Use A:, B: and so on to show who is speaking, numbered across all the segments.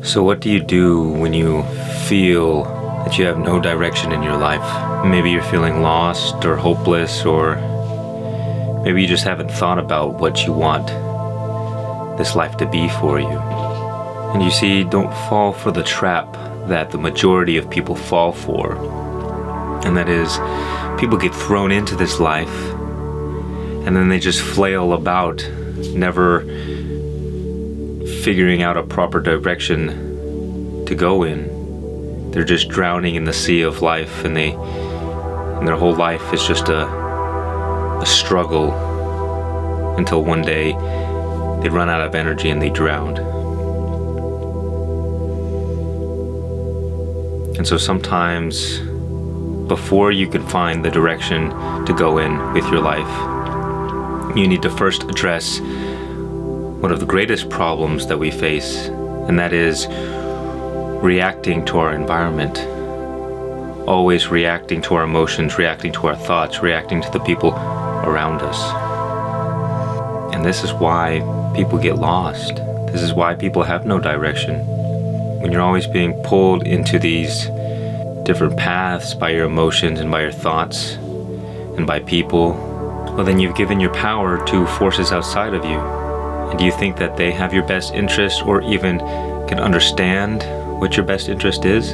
A: So what do you do when you feel that you have no direction in your life? Maybe you're feeling lost or hopeless, or maybe you just haven't thought about what you want this life to be for you. And you see, don't fall for the trap that the majority of people fall for. And that is, people get thrown into this life and then they just flail about, never figuring out a proper direction to go in. They're just drowning in the sea of life, and their whole life is just a struggle until one day they run out of energy and they drown. And so sometimes, before you can find the direction to go in with your life, you need to first address one of the greatest problems that we face, and that is reacting to our environment. Always reacting to our emotions, reacting to our thoughts, reacting to the people around us. And this is why people get lost. This is why people have no direction. When you're always being pulled into these different paths by your emotions and by your thoughts and by people, well, then you've given your power to forces outside of you. And do you think that they have your best interest, or even can understand what your best interest is?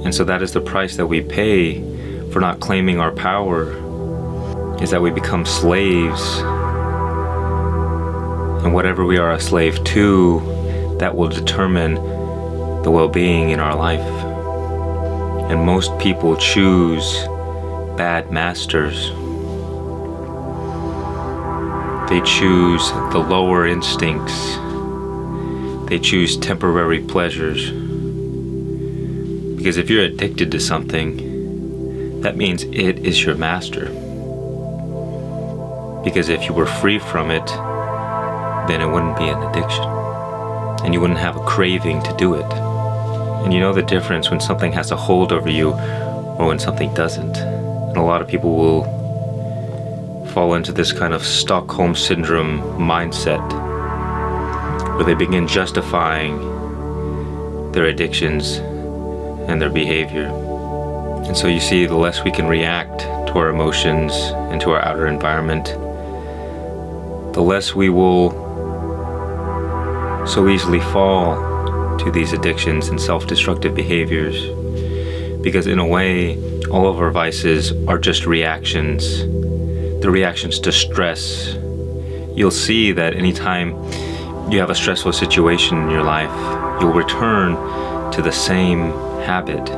A: And so that is the price that we pay for not claiming our power, is that we become slaves. And whatever we are a slave to, that will determine the well-being in our life. And most people choose bad masters. They choose the lower instincts. They choose temporary pleasures. Because if you're addicted to something, that means it is your master. Because if you were free from it, then it wouldn't be an addiction. And you wouldn't have a craving to do it. And you know the difference when something has a hold over you or when something doesn't. And a lot of people will fall into this kind of Stockholm Syndrome mindset, where they begin justifying their addictions and their behavior. And so you see, the less we can react to our emotions and to our outer environment, the less we will so easily fall to these addictions and self-destructive behaviors. Because in a way, all of our vices are just reactions. The reactions to stress. You'll see that anytime you have a stressful situation in your life, you'll return to the same habit.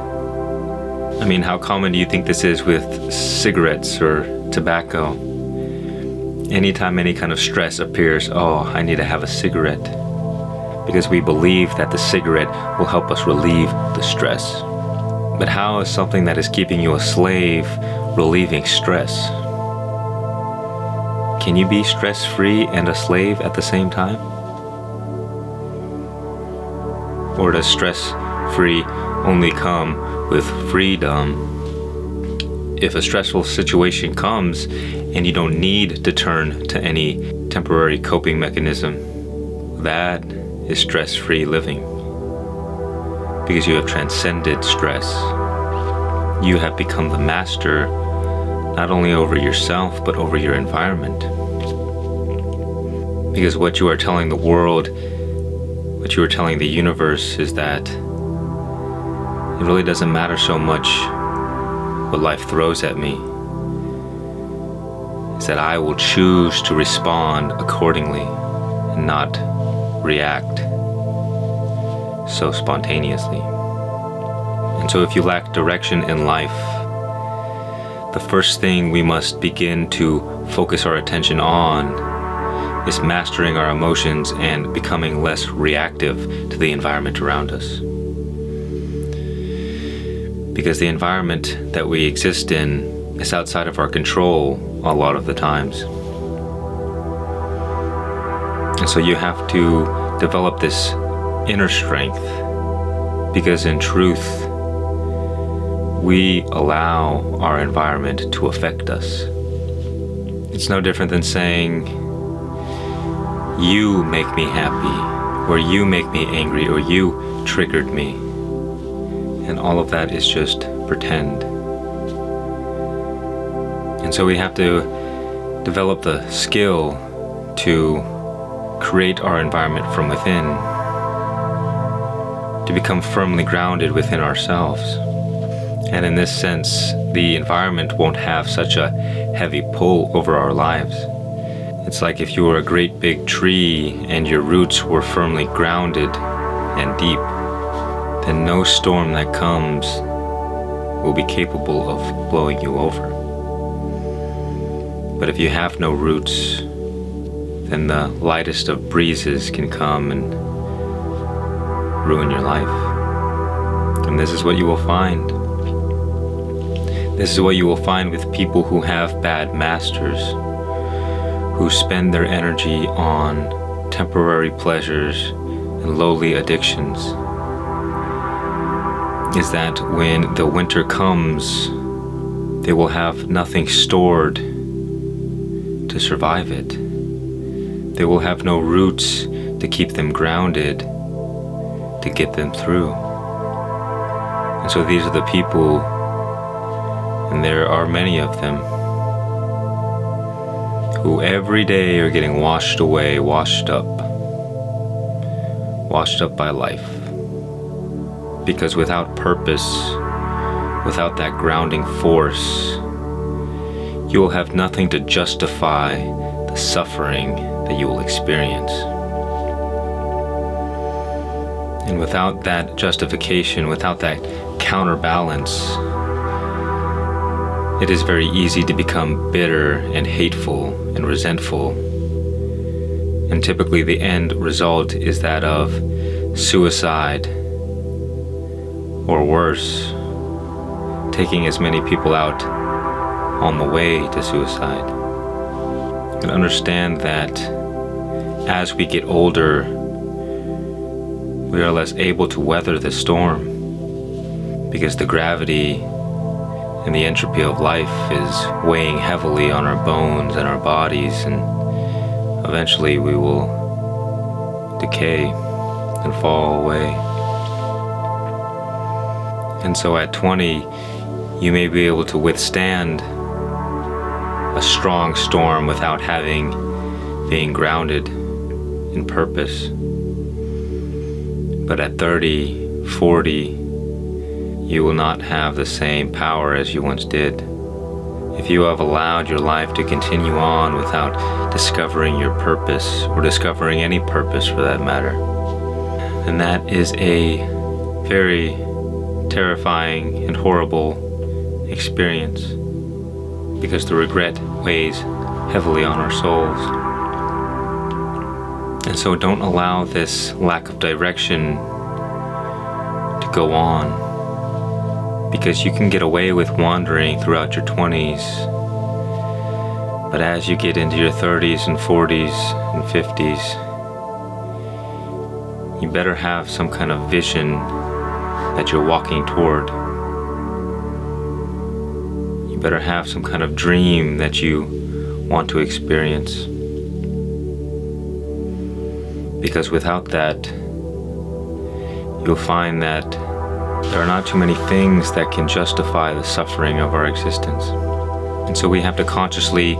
A: I mean, how common do you think this is with cigarettes or tobacco? Anytime any kind of stress appears, oh, I need to have a cigarette. Because we believe that the cigarette will help us relieve the stress. But how is something that is keeping you a slave relieving stress? Can you be stress-free and a slave at the same time? Or does stress-free only come with freedom? If a stressful situation comes and you don't need to turn to any temporary coping mechanism, that is stress-free living. Because you have transcended stress. You have become the master, not only over yourself, but over your environment. Because what you are telling the world, what you are telling the universe, is that it really doesn't matter so much what life throws at me. It's that I will choose to respond accordingly and not react so spontaneously. And so if you lack direction in life, the first thing we must begin to focus our attention on is mastering our emotions and becoming less reactive to the environment around us. Because the environment that we exist in is outside of our control a lot of the times. And so you have to develop this inner strength, because in truth, we allow our environment to affect us. It's no different than saying, you make me happy, where you make me angry or you triggered me. And all of that is just pretend. And so we have to develop the skill to create our environment from within, to become firmly grounded within ourselves. And in this sense, the environment won't have such a heavy pull over our lives. It's like if you were a great big tree and your roots were firmly grounded and deep, then no storm that comes will be capable of blowing you over. But if you have no roots, then the lightest of breezes can come and ruin your life. And this is what you will find. This is what you will find with people who have bad masters, who spend their energy on temporary pleasures and lowly addictions, is that when the winter comes, they will have nothing stored to survive it. They will have no roots to keep them grounded, to get them through. And so these are the people, and there are many of them, who every day are getting washed away, washed up by life. Because without purpose, without that grounding force, you will have nothing to justify the suffering that you will experience. And without that justification, without that counterbalance, it is very easy to become bitter and hateful and resentful. And typically the end result is that of suicide, or worse, taking as many people out on the way to suicide. And understand that as we get older, we are less able to weather the storm, because the gravity and the entropy of life is weighing heavily on our bones and our bodies, and eventually we will decay and fall away. And so at 20, you may be able to withstand a strong storm without being grounded in purpose. But at 30, 40, you will not have the same power as you once did. If you have allowed your life to continue on without discovering your purpose, or discovering any purpose for that matter, then that is a very terrifying and horrible experience, because the regret weighs heavily on our souls. And so don't allow this lack of direction to go on, because you can get away with wandering throughout your 20s, but as you get into your 30s and 40s and 50s, you better have some kind of vision that you're walking toward. You better have some kind of dream that you want to experience. Because without that, you'll find that there are not too many things that can justify the suffering of our existence. And so we have to consciously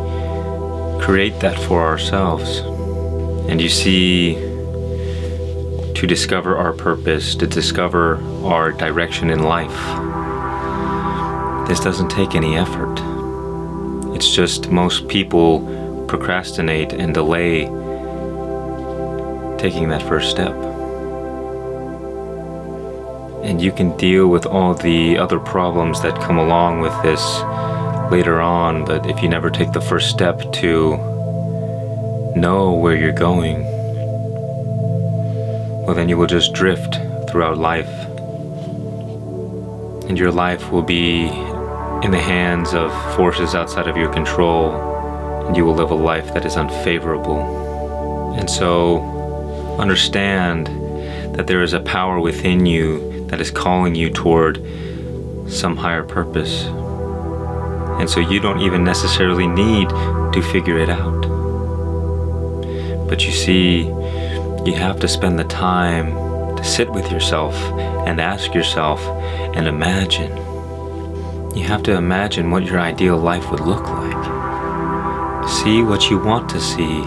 A: create that for ourselves. And you see, to discover our purpose, to discover our direction in life, this doesn't take any effort. It's just most people procrastinate and delay taking that first step. And you can deal with all the other problems that come along with this later on, but if you never take the first step to know where you're going, well, then you will just drift throughout life. And your life will be in the hands of forces outside of your control, and you will live a life that is unfavorable. And so understand that there is a power within you that is calling you toward some higher purpose. And so you don't even necessarily need to figure it out. But you see, You have to spend the time to sit with yourself and ask yourself and imagine. You have to imagine what your ideal life would look like. See what you want to see.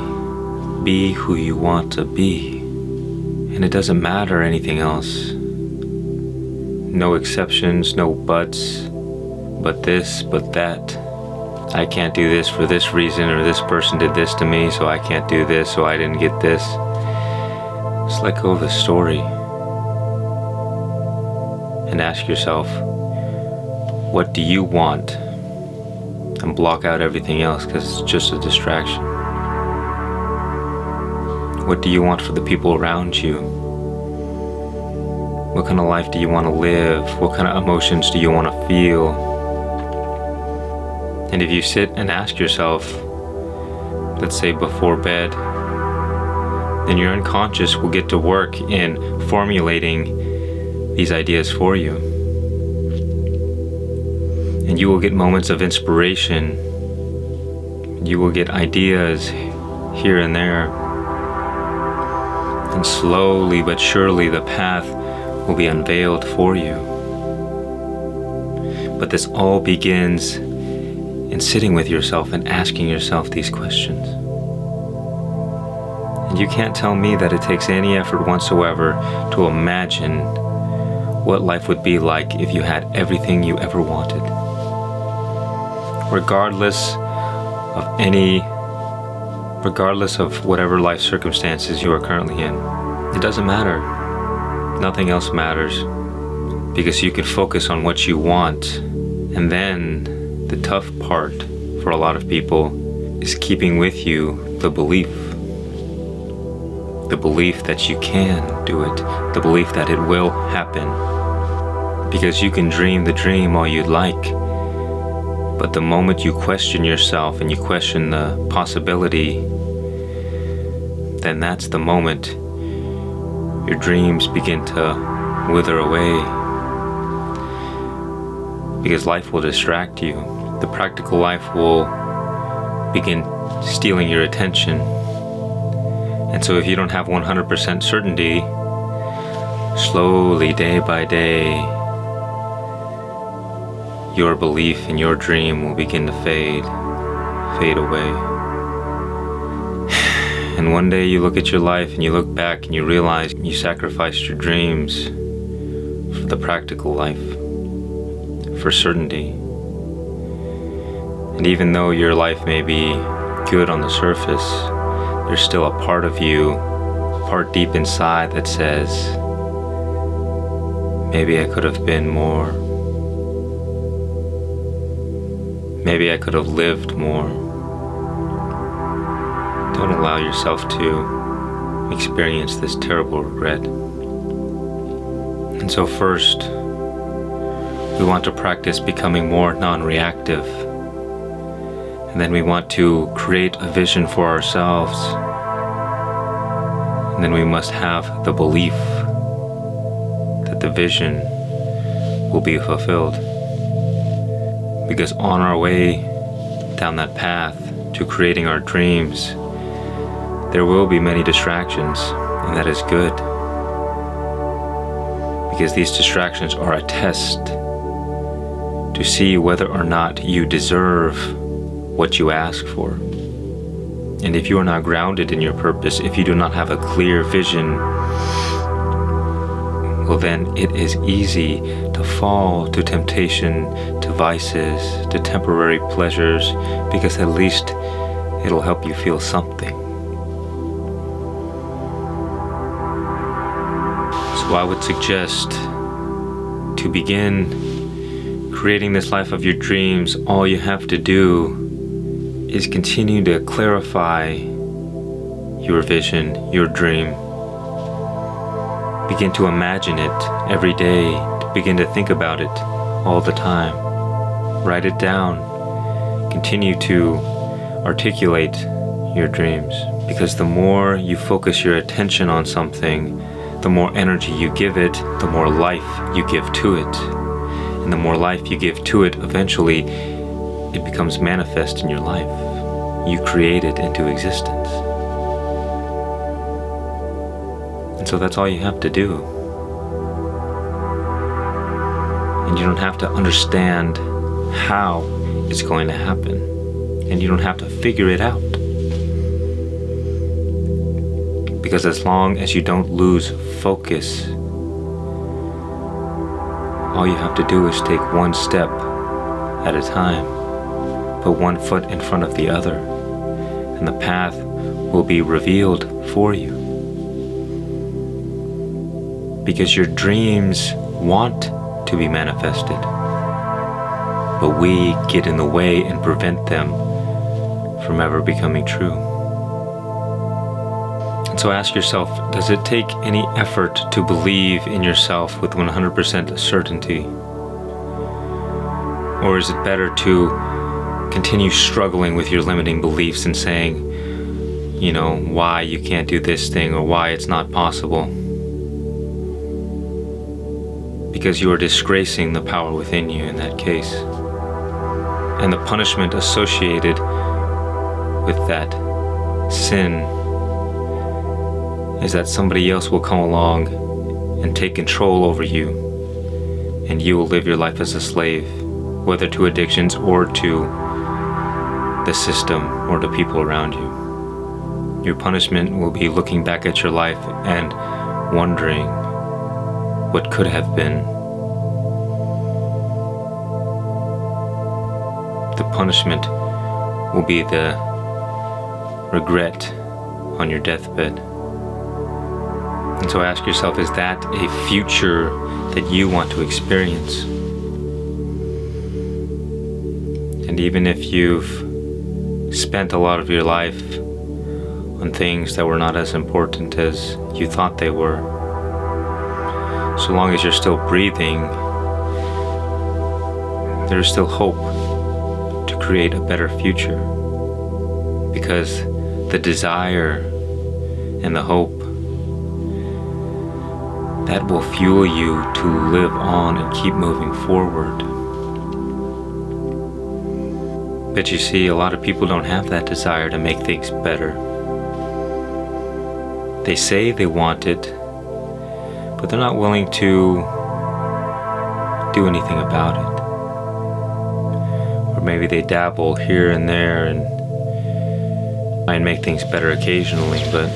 A: Be who you want to be. And it doesn't matter anything else. No exceptions, no buts, but this, but that. I can't do this for this reason, or this person did this to me, so I can't do this, so I didn't get this. Just let go of the story and ask yourself, what do you want? And block out everything else, because it's just a distraction. What do you want for the people around you? What kind of life do you want to live? What kind of emotions do you want to feel? And if you sit and ask yourself, let's say before bed, then your unconscious will get to work in formulating these ideas for you. And you will get moments of inspiration. You will get ideas here and there. And slowly but surely the path will be unveiled for you. But this all begins in sitting with yourself and asking yourself these questions. And you can't tell me that it takes any effort whatsoever to imagine what life would be like if you had everything you ever wanted. Regardless of whatever life circumstances you are currently in. It doesn't matter. Nothing else matters, because you can focus on what you want. And then the tough part for a lot of people is keeping with you the belief that you can do it, the belief that it will happen. Because you can dream the dream all you'd like, but the moment you question yourself and you question the possibility, then that's the moment your dreams begin to wither away. Because life will distract you. The practical life will begin stealing your attention. And so if you don't have 100% certainty, slowly, day by day, your belief in your dream will begin to fade away. And one day you look at your life and you look back and you realize you sacrificed your dreams for the practical life, for certainty. And even though your life may be good on the surface, there's still a part of you, part deep inside, that says, maybe I could have been more. Maybe I could have lived more. Don't allow yourself to experience this terrible regret. And so first, we want to practice becoming more non-reactive. And then we want to create a vision for ourselves. And then we must have the belief that the vision will be fulfilled. Because on our way down that path to creating our dreams, there will be many distractions, and that is good. Because these distractions are a test to see whether or not you deserve what you ask for. And if you are not grounded in your purpose, if you do not have a clear vision, well then it is easy to fall to temptation, to vices, to temporary pleasures, because at least it'll help you feel something. So I would suggest to begin creating this life of your dreams, all you have to do is continue to clarify your vision, your dream. Begin to imagine it every day. Begin to think about it all the time. Write it down. Continue to articulate your dreams. Because the more you focus your attention on something, the more energy you give it, the more life you give to it. And the more life you give to it, eventually it becomes manifest in your life. You create it into existence. And so that's all you have to do. And you don't have to understand how it's going to happen. And you don't have to figure it out. Because as long as you don't lose focus, all you have to do is take one step at a time. Put one foot in front of the other, and the path will be revealed for you. Because your dreams want to be manifested, but we get in the way and prevent them from ever becoming true. And so ask yourself, does it take any effort to believe in yourself with 100% certainty? Or is it better to continue struggling with your limiting beliefs and saying, why you can't do this thing or why it's not possible? Because you are disgracing the power within you in that case. And the punishment associated with that sin is that somebody else will come along and take control over you, and you will live your life as a slave, whether to addictions or to the system or the people around you. Your punishment will be looking back at your life and wondering what could have been. The punishment will be the regret on your deathbed. And so ask yourself, is that a future that you want to experience? And even if you've spent a lot of your life on things that were not as important as you thought they were, so long as you're still breathing, there is still hope to create a better future. Because the desire and the hope, that will fuel you to live on and keep moving forward. But you see, a lot of people don't have that desire to make things better. They say they want it, but they're not willing to do anything about it. Or maybe they dabble here and there and try and make things better occasionally, but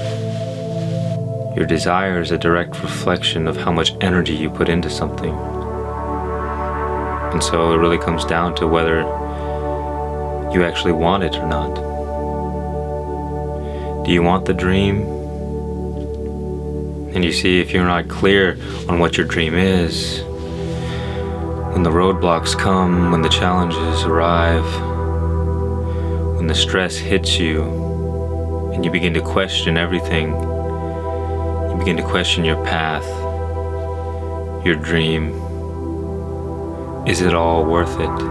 A: your desire is a direct reflection of how much energy you put into something. And so it really comes down to whether you actually want it or not. Do you want the dream? And you see, if you're not clear on what your dream is, when the roadblocks come, when the challenges arrive, when the stress hits you, and you begin to question everything, you begin to question your path, your dream. Is it all worth it?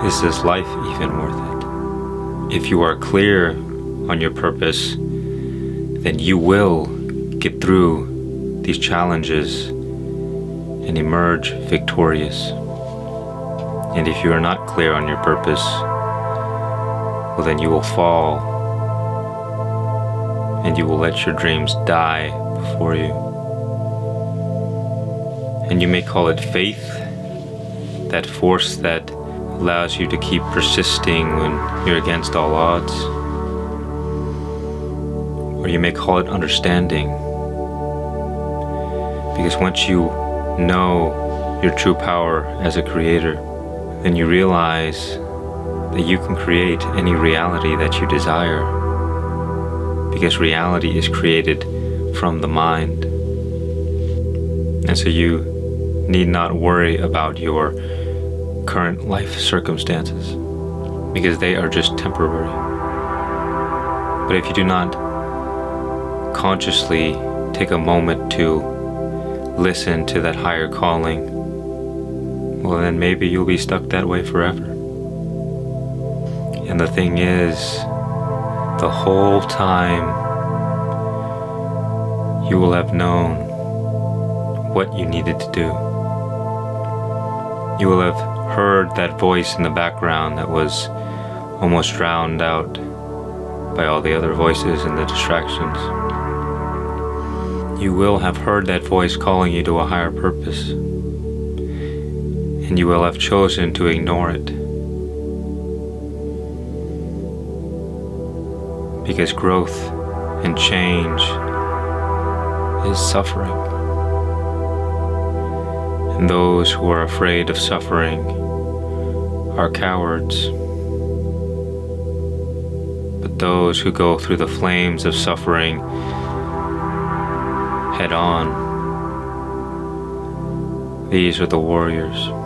A: Is this life even worth it? If you are clear on your purpose, then you will get through these challenges and emerge victorious. And if you are not clear on your purpose, well, then you will fall and you will let your dreams die before you. And you may call it faith, that force that allows you to keep persisting when you're against all odds. Or you may call it understanding, because once you know your true power as a creator, then you realize that you can create any reality that you desire, because reality is created from the mind. And so you need not worry about your current life circumstances, because they are just temporary. But if you do not consciously take a moment to listen to that higher calling, well, then maybe you'll be stuck that way forever. And the thing is, the whole time you will have known what you needed to do. You will have heard that voice in the background that was almost drowned out by all the other voices and the distractions. you will have heard that voice calling you to a higher purpose, and you will have chosen to ignore it. Because growth and change is suffering. And those who are afraid of suffering are cowards. But those who go through the flames of suffering head on, these are the warriors.